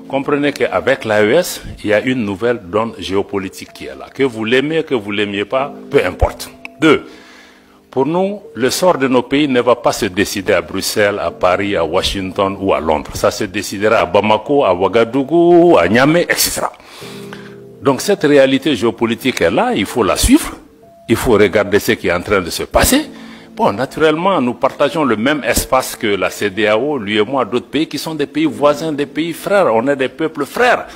Comprenez qu'avec l'AES, il y a une nouvelle donne géopolitique qui est là. Que vous l'aimez, que vous ne l'aimiez pas, peu importe. Deux, pour nous, le sort de nos pays ne va pas se décider à Bruxelles, à Paris, à Washington ou à Londres. Ça se décidera à Bamako, à Ouagadougou, à Niamey, etc. Donc cette réalité géopolitique est là, il faut la suivre, il faut regarder ce qui est en train de se passer. Bon, naturellement, nous partageons le même espace que la CEDEAO, lui et moi, d'autres pays qui sont des pays voisins, des pays frères. On est des peuples frères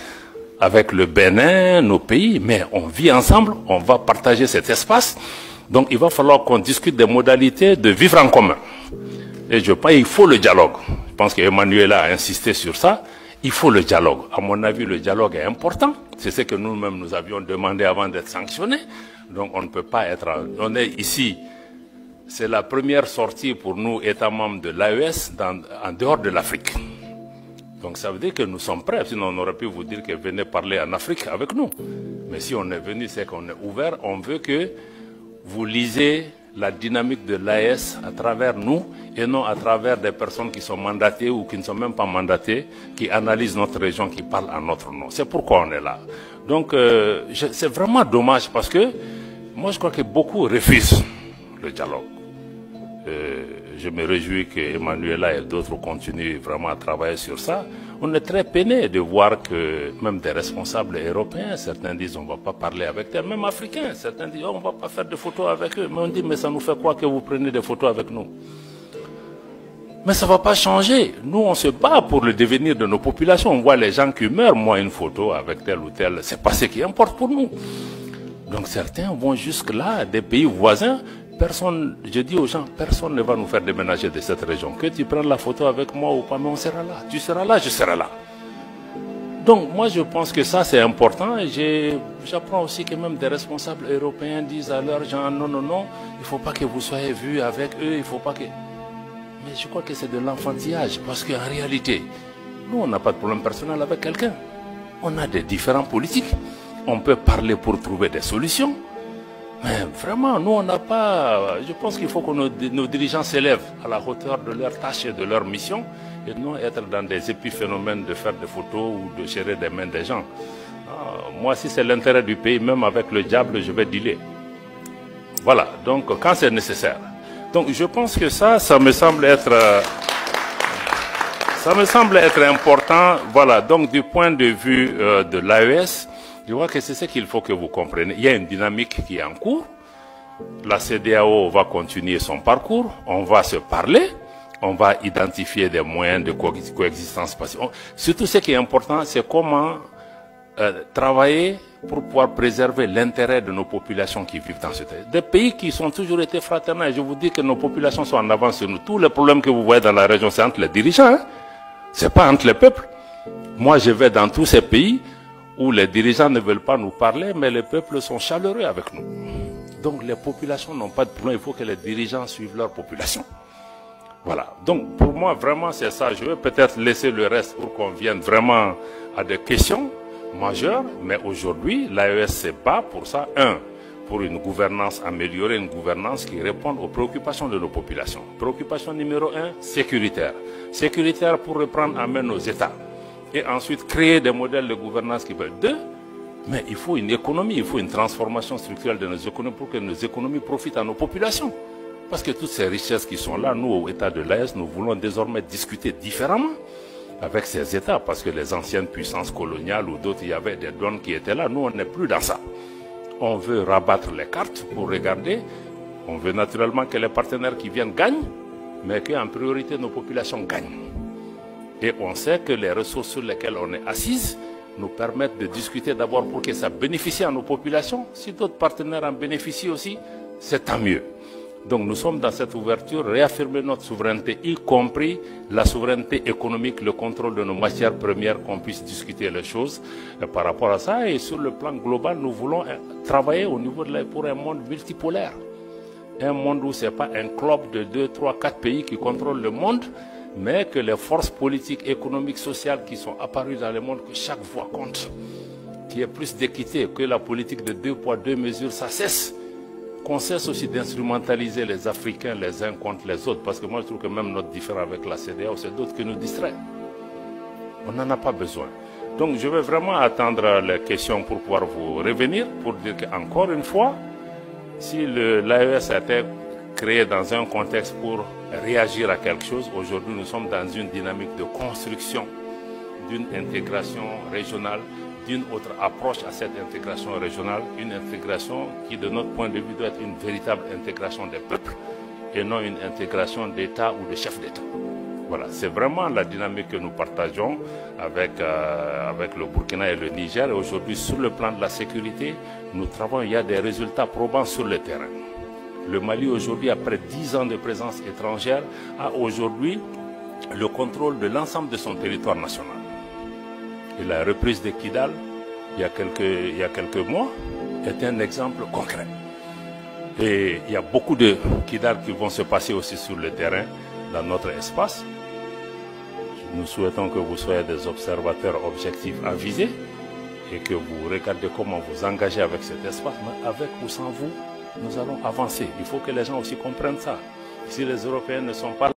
avec le Bénin, nos pays, mais on vit ensemble, on va partager cet espace. Donc il va falloir qu'on discute des modalités de vivre en commun. Et je pense qu'il faut le dialogue. Je pense qu'Emmanuel a insisté sur ça. Il faut le dialogue. À mon avis, le dialogue est important. C'est ce que nous-mêmes nous avions demandé avant d'être sanctionnés. Donc on ne peut pas être... On est ici... C'est la première sortie pour nous, États membres de l'AES, en dehors de l'Afrique. Donc ça veut dire que nous sommes prêts. Sinon on aurait pu vous dire que venez parler en Afrique avec nous. Mais si on est venu, c'est qu'on est ouvert. On veut que vous lisez la dynamique de l'AES à travers nous et non à travers des personnes qui sont mandatées ou qui ne sont même pas mandatées, qui analysent notre région, qui parlent en notre nom. C'est pourquoi on est là. Donc c'est vraiment dommage parce que moi je crois que beaucoup refusent le dialogue. Je me réjouis que Emmanuela et d'autres continuent vraiment à travailler sur ça. On est très peiné de voir que même des responsables européens, certains disent on ne va pas parler avec eux, même africains, certains disent oh, on ne va pas faire de photos avec eux. Mais on dit mais ça nous fait quoi que vous preniez des photos avec nous? Mais ça ne va pas changer. Nous on se bat pour le devenir de nos populations. On voit les gens qui meurent, moi une photo avec tel ou tel, c'est pas ce qui importe pour nous. Donc certains vont jusque là, des pays voisins. Personne, je dis aux gens, personne ne va nous faire déménager de cette région. Que tu prennes la photo avec moi ou pas, mais on sera là. Tu seras là, je serai là. Donc moi je pense que ça c'est important. Et j'apprends aussi que même des responsables européens disent à leurs gens, non, non, non, il ne faut pas que vous soyez vus avec eux, il ne faut pas que... Mais je crois que c'est de l'enfantillage, parce qu'en réalité, nous on n'a pas de problème personnel avec quelqu'un. On a des différents politiques. On peut parler pour trouver des solutions. Mais vraiment, nous, on n'a pas... Je pense qu'il faut que nos dirigeants s'élèvent à la hauteur de leur tâche et de leur mission et non être dans des épiphénomènes de faire des photos ou de gérer des mains des gens. Moi, si c'est l'intérêt du pays, même avec le diable, je vais dealer. Voilà, donc quand c'est nécessaire. Donc je pense que ça me semble être... ça me semble être important. Voilà, donc du point de vue de l'AES, je vois que c'est ce qu'il faut que vous compreniez. Il y a une dynamique qui est en cours. La CEDEAO va continuer son parcours. On va se parler. On va identifier des moyens de coexistence. Surtout ce qui est important, c'est comment travailler pour pouvoir préserver l'intérêt de nos populations qui vivent dans ce pays. Des pays qui sont toujours été fraternels. Je vous dis que nos populations sont en avance sur nous. Tous les problèmes que vous voyez dans la région, c'est entre les dirigeants. Hein? Ce n'est pas entre les peuples. Moi, je vais dans tous ces pays où les dirigeants ne veulent pas nous parler, mais les peuples sont chaleureux avec nous. Donc les populations n'ont pas de problème, il faut que les dirigeants suivent leur population. Voilà, donc pour moi vraiment c'est ça, je vais peut-être laisser le reste pour qu'on vienne vraiment à des questions majeures, mais aujourd'hui l'AES se bat pour ça, pour une gouvernance, améliorer une gouvernance qui réponde aux préoccupations de nos populations. Préoccupation numéro 1, sécuritaire. Sécuritaire pour reprendre en main nos États. Et ensuite créer des modèles de gouvernance qui veulent. 2, mais il faut une économie, il faut une transformation structurelle de nos économies pour que nos économies profitent à nos populations. Parce que toutes ces richesses qui sont là, nous au État de l'AES, nous voulons désormais discuter différemment avec ces États, parce que les anciennes puissances coloniales ou d'autres, il y avait des donnes qui étaient là, nous on n'est plus dans ça. On veut rabattre les cartes pour regarder, on veut naturellement que les partenaires qui viennent gagnent, mais qu'en priorité nos populations gagnent. Et on sait que les ressources sur lesquelles on est assise nous permettent de discuter d'abord pour que ça bénéficie à nos populations. Si d'autres partenaires en bénéficient aussi, c'est tant mieux. Donc nous sommes dans cette ouverture, réaffirmer notre souveraineté, y compris la souveraineté économique, le contrôle de nos matières premières, qu'on puisse discuter les choses par rapport à ça. Et sur le plan global, nous voulons travailler au niveau pour un monde multipolaire. Un monde où ce n'est pas un club de 2, 3, 4 pays qui contrôlent le monde, mais que les forces politiques, économiques, sociales qui sont apparues dans le monde, que chaque voix compte, qu'il y ait plus d'équité, que la politique de 2 poids, 2 mesures, ça cesse. Qu'on cesse aussi d'instrumentaliser les Africains les uns contre les autres, parce que moi je trouve que même notre différend avec la CEDEAO, c'est d'autres qui nous distraient. On n'en a pas besoin. Donc je vais vraiment attendre les questions pour pouvoir vous revenir, pour dire qu'encore une fois, si l'AES a été créé dans un contexte pour réagir à quelque chose, aujourd'hui nous sommes dans une dynamique de construction d'une intégration régionale, d'une autre approche à cette intégration régionale, une intégration qui de notre point de vue doit être une véritable intégration des peuples et non une intégration d'État ou de chefs d'État. Voilà, c'est vraiment la dynamique que nous partageons avec le Burkina et le Niger. Et aujourd'hui, sur le plan de la sécurité, nous travaillons, il y a des résultats probants sur le terrain. Le Mali, aujourd'hui, après 10 ans de présence étrangère, a aujourd'hui le contrôle de l'ensemble de son territoire national. Et la reprise de Kidal, il y a quelques mois, est un exemple concret. Et il y a beaucoup de Kidal qui vont se passer aussi sur le terrain, dans notre espace. Nous souhaitons que vous soyez des observateurs objectifs avisés et que vous regardez comment vous engagez avec cet espace. Mais avec ou sans vous, nous allons avancer. Il faut que les gens aussi comprennent ça. Si les Européens ne sont pas